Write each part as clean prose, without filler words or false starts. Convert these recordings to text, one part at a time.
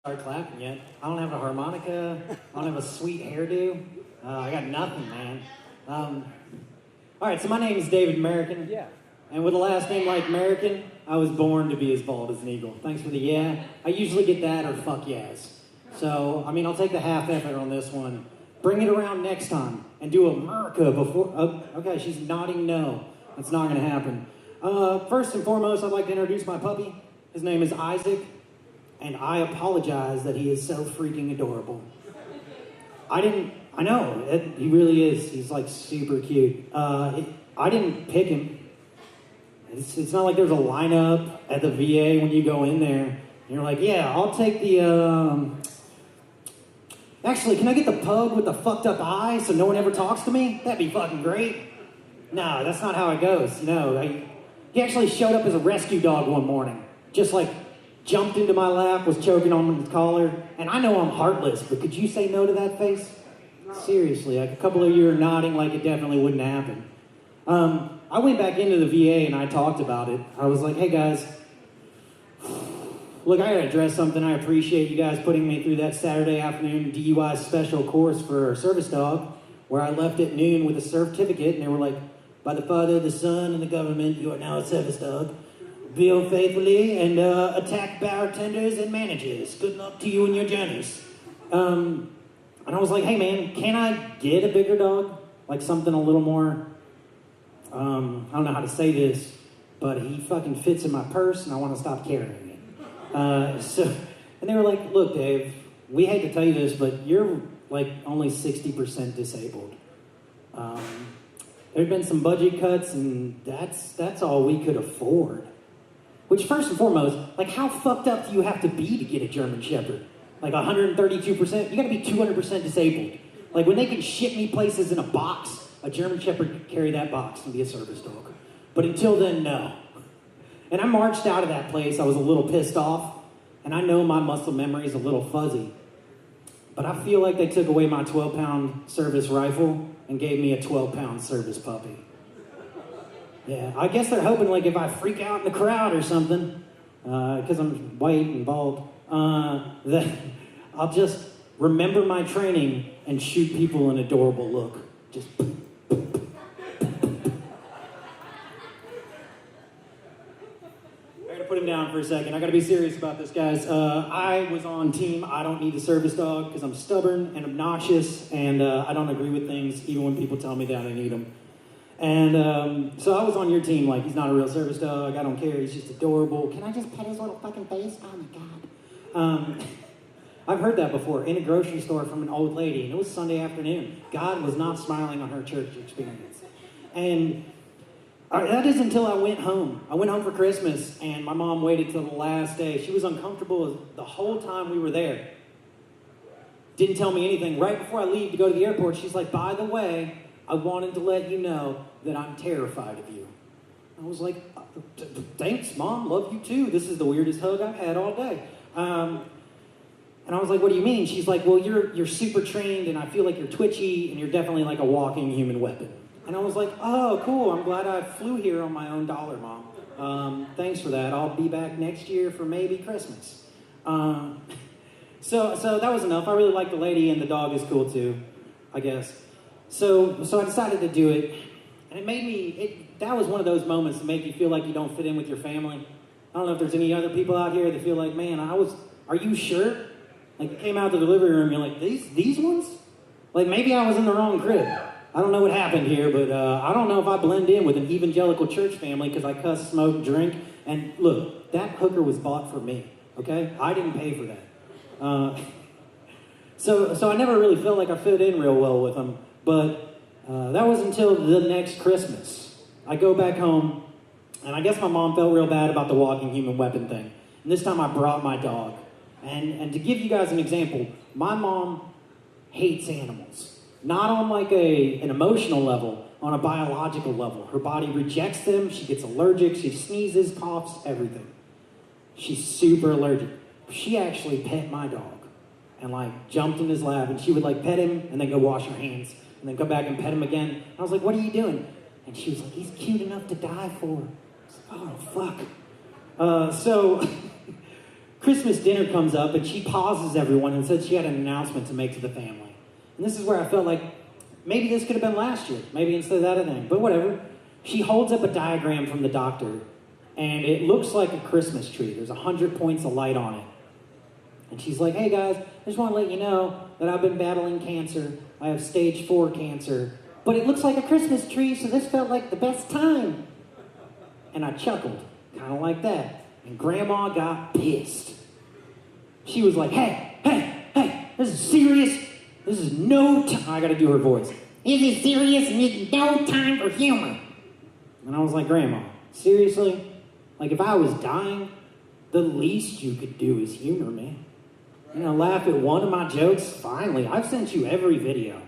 Start clapping yet. I don't have a harmonica. I don't have a sweet hairdo. I got nothing, man. All right, so my name is David American. Yeah. And with a last name like American, I was born to be as bald as an eagle. Thanks for the yeah. I usually get that or fuck yes. So, I'll take the half effort on this one. Bring it around next time and do America before. Oh, okay, she's nodding no. That's not going to happen. First and foremost, I'd like to introduce my puppy. His name is Isaac. And I apologize that he is so freaking adorable. I know, he really is. He's like super cute. I didn't pick him. It's not like there's a lineup at the VA when you go in there. And you're like, yeah, I'll take the, actually, can I get the pug with the fucked up eye so no one ever talks to me? That'd be fucking great. No, that's not how it goes. No, he actually showed up as a rescue dog one morning. Just like, jumped into my lap, was choking on his collar, and I know I'm heartless, but could you say no to that face? Seriously, like a couple of you are nodding like it definitely wouldn't happen. I went back into the VA and I talked about it. I was like, hey guys, look, I gotta address something. I appreciate you guys putting me through that Saturday afternoon DUI special course for a service dog, where I left at noon with a certificate, and they were like, by the Father, the Son, and the government, you are now a service dog. Bill faithfully and attack bartenders and managers. Good luck to you and your journeys. And I was like, hey man, can I get a bigger dog? Like something a little more, I don't know how to say this, but he fucking fits in my purse and I want to stop carrying it. And they were like, look Dave, we hate to tell you this, but you're like only 60% disabled. There'd been some budget cuts and that's all we could afford. Which, first and foremost, like, how fucked up do you have to be to get a German Shepherd? Like, 132%? You gotta be 200% disabled. Like, when they can ship me places in a box, a German Shepherd could carry that box and be a service dog. But until then, no. And I marched out of that place. I was a little pissed off. And I know my muscle memory is a little fuzzy. But I feel like they took away my 12-pound service rifle and gave me a 12-pound service puppy. Yeah, I guess they're hoping, like, if I freak out in the crowd or something, because I'm white and bald, that I'll just remember my training and shoot people an adorable look. Just... I gotta put him down for a second. I gotta be serious about this, guys. I was on team I don't need a service dog because I'm stubborn and obnoxious, and I don't agree with things even when people tell me that I need them. And so I was on your team, like, he's not a real service dog, I don't care, he's just adorable. Can I just pet his little fucking face? Oh my God. I've heard that before in a grocery store from an old lady, and it was Sunday afternoon. God was not smiling on her church experience. And that is until I went home. I went home for Christmas, and my mom waited till the last day. She was uncomfortable the whole time we were there. Didn't tell me anything. Right before I leave to go to the airport, she's like, by the way, I wanted to let you know that I'm terrified of you. I was like, thanks, Mom. Love you, too. This is the weirdest hug I've had all day. And I was like, what do you mean? She's like, well, you're super trained, and I feel like you're twitchy, and you're definitely like a walking human weapon. And I was like, oh, cool. I'm glad I flew here on my own dollar, Mom. Thanks for that. I'll be back next year for maybe Christmas. So that was enough. I really like the lady, and the dog is cool, too, I guess. So I decided to do it, and it made me, that was one of those moments that make you feel like you don't fit in with your family. I don't know if there's any other people out here that feel like, man, are you sure? Like, you came out to the living room, you're like, these ones? Like, maybe I was in the wrong crib. I don't know what happened here, but I don't know if I blend in with an evangelical church family because I cuss, smoke, drink, and look, that hooker was bought for me, okay? I didn't pay for that. So I never really felt like I fit in real well with them. But that was until the next Christmas. I go back home, and I guess my mom felt real bad about the walking human weapon thing. And this time I brought my dog. And to give you guys an example, my mom hates animals. Not on like an emotional level, on a biological level. Her body rejects them, she gets allergic, she sneezes, coughs, everything. She's super allergic. She actually pet my dog and like jumped in his lap, and she would like pet him and then go wash her hands. And then come back and pet him again. And I was like, what are you doing? And she was like, he's cute enough to die for. I was like, oh, fuck. Christmas dinner comes up, and she pauses everyone and says she had an announcement to make to the family. And this is where I felt like maybe this could have been last year. Maybe instead of that thing. But whatever. She holds up a diagram from the doctor, and it looks like a Christmas tree. There's 100 points of light on it. And she's like, hey guys, I just want to let you know that I've been battling cancer. I have stage 4 cancer. But it looks like a Christmas tree, so this felt like the best time. And I chuckled, kind of like that. And Grandma got pissed. She was like, hey, this is serious. This is no time. I got to do her voice. This is serious and there's no time for humor. And I was like, Grandma, seriously? Like, if I was dying, the least you could do is humor me. You know, laugh at one of my jokes? Finally, I've sent you every video.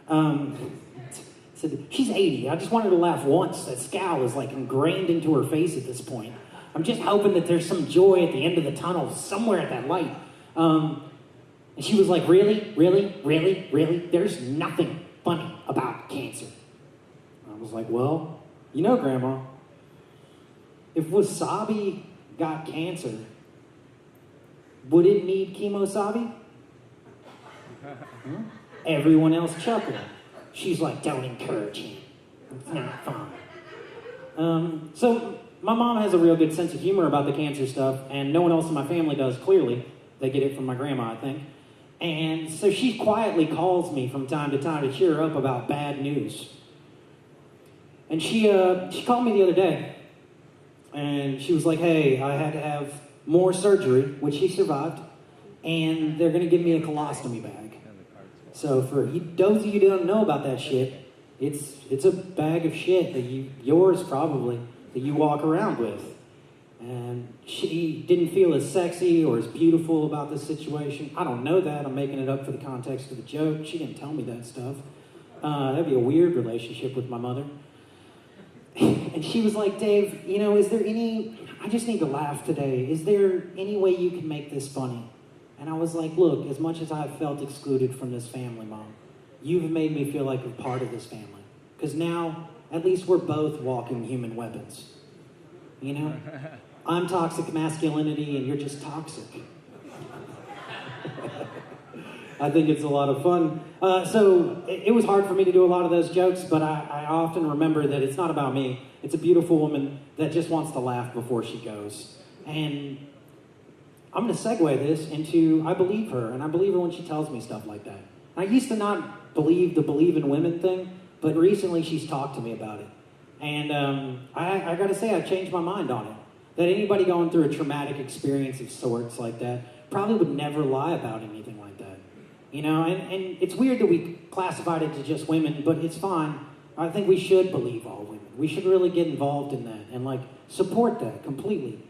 So she's 80. I just wanted to laugh once. That scowl is like ingrained into her face at this point. I'm just hoping that there's some joy at the end of the tunnel, somewhere at that light. And she was like, really? There's nothing funny about cancer. I was like, well, you know, Grandma, if wasabi got cancer, would it need chemosabi? Everyone else chuckled. She's like, don't encourage him. It's not fun. So my mom has a real good sense of humor about the cancer stuff, and no one else in my family does, clearly. They get it from my grandma, I think. And so she quietly calls me from time to time to cheer her up about bad news. And she called me the other day, and she was like, hey, I had to have more surgery, which she survived, and they're going to give me a colostomy bag. So for those of you who don't know about that shit, it's a bag of shit that yours probably, that you walk around with. And she didn't feel as sexy or as beautiful about the situation. I don't know that. I'm making it up for the context of the joke. She didn't tell me that stuff. That'd be a weird relationship with my mother. And she was like, Dave, you know, I just need to laugh today. Is there any way you can make this funny? And I was like, look, as much as I've felt excluded from this family, Mom, you've made me feel like a part of this family. Because now, at least we're both walking human weapons. You know? I'm toxic masculinity and you're just toxic. I think it's a lot of fun. So it was hard for me to do a lot of those jokes, but I often remember that it's not about me. It's a beautiful woman that just wants to laugh before she goes. And I'm going to segue this into I believe her, and I believe her when she tells me stuff like that. I used to not believe the believe in women thing, but recently she's talked to me about it. And I got to say, I've changed my mind on it. That anybody going through a traumatic experience of sorts like that probably would never lie about anything like that. You know, and it's weird that we classified it to just women, but it's fine. I think we should believe all women. We should really get involved in that and, like, support that completely.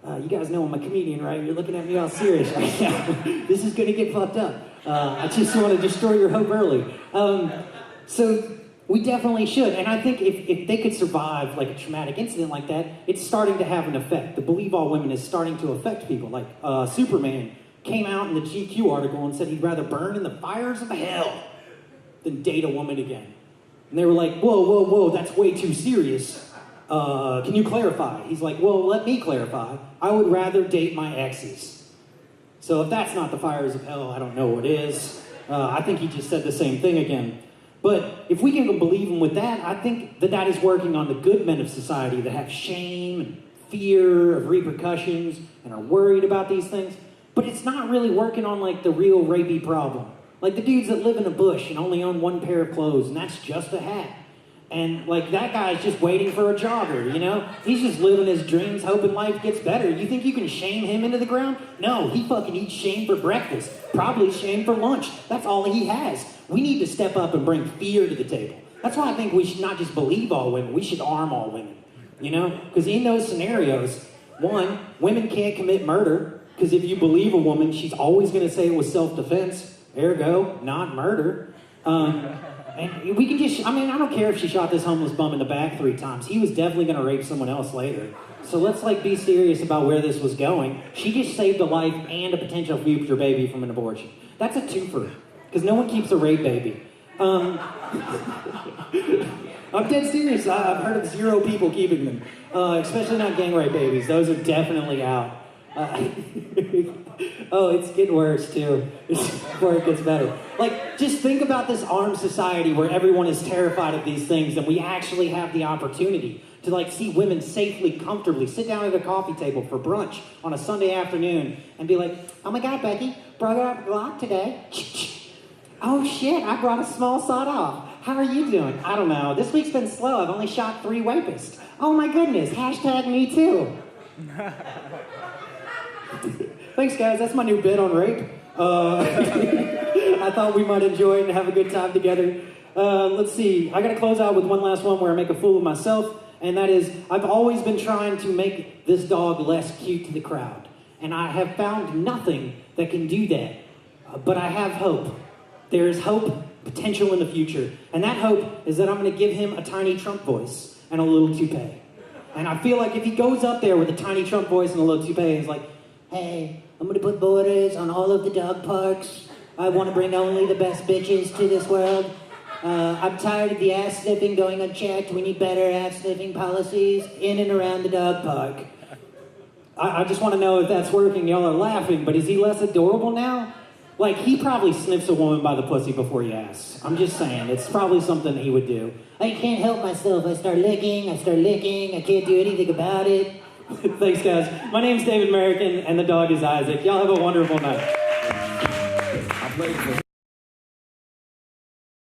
You guys know I'm a comedian, right? You're looking at me all serious right now. This is going to get fucked up. I just want to destroy your hope early. So we definitely should. And I think if they could survive, like, a traumatic incident like that, it's starting to have an effect. The Believe All Women is starting to affect people. Like, Superman came out in the GQ article and said he'd rather burn in the fires of hell than date a woman again. And they were like, whoa, that's way too serious. Can you clarify? He's like, well, let me clarify. I would rather date my exes. So if that's not the fires of hell, I don't know what is. I think he just said the same thing again. But if we can believe him with that, I think that is working on the good men of society that have shame and fear of repercussions and are worried about these things. But it's not really working on, like, the real rapey problem. Like the dudes that live in a bush and only own one pair of clothes, and that's just a hat. And, like, that guy's just waiting for a jogger, you know? He's just living his dreams, hoping life gets better. You think you can shame him into the ground? No, he fucking eats shame for breakfast. Probably shame for lunch. That's all he has. We need to step up and bring fear to the table. That's why I think we should not just believe all women. We should arm all women, you know? Because in those scenarios, one, women can't commit murder. Because if you believe a woman, she's always going to say it was self-defense. Ergo, not murder. And we can just, I don't care if she shot this homeless bum in the back 3 times. He was definitely going to rape someone else later. So let's, like, be serious about where this was going. She just saved a life and a potential future baby from an abortion. That's a twofer. Because no one keeps a rape baby. I'm dead serious. I've heard of 0 people keeping them. Especially not gang rape babies. Those are definitely out. Oh, it's getting worse too. Before it gets better. Like, just think about this armed society where everyone is terrified of these things, and we actually have the opportunity to like see women safely, comfortably sit down at a coffee table for brunch on a Sunday afternoon and be like, "Oh my God, Becky, brought up a Glock today." "Oh shit, I brought a small sawed-off. How are you doing?" "I don't know. This week's been slow. I've only shot 3 rapists." "Oh my goodness, hashtag me too." Thanks, guys. That's my new bit on rape. I thought we might enjoy it and have a good time together. Let's see. I got to close out with one last one where I make a fool of myself, and that is, I've always been trying to make this dog less cute to the crowd, and I have found nothing that can do that. But I have hope. There is hope, potential in the future, and that hope is that I'm going to give him a tiny Trump voice and a little toupee. And I feel like if he goes up there with a tiny Trump voice and a little toupee, he's like, "Hey, I'm going to put borders on all of the dog parks. I want to bring only the best bitches to this world. I'm tired of the ass sniffing going unchecked. We need better ass sniffing policies in and around the dog park." I just want to know if that's working. Y'all are laughing, but is he less adorable now? Like, he probably sniffs a woman by the pussy before he asks. I'm just saying, it's probably something he would do. "I can't help myself. I start licking. I can't do anything about it." Thanks, guys. My name's David American, and the dog is Isaac. Y'all have a wonderful night.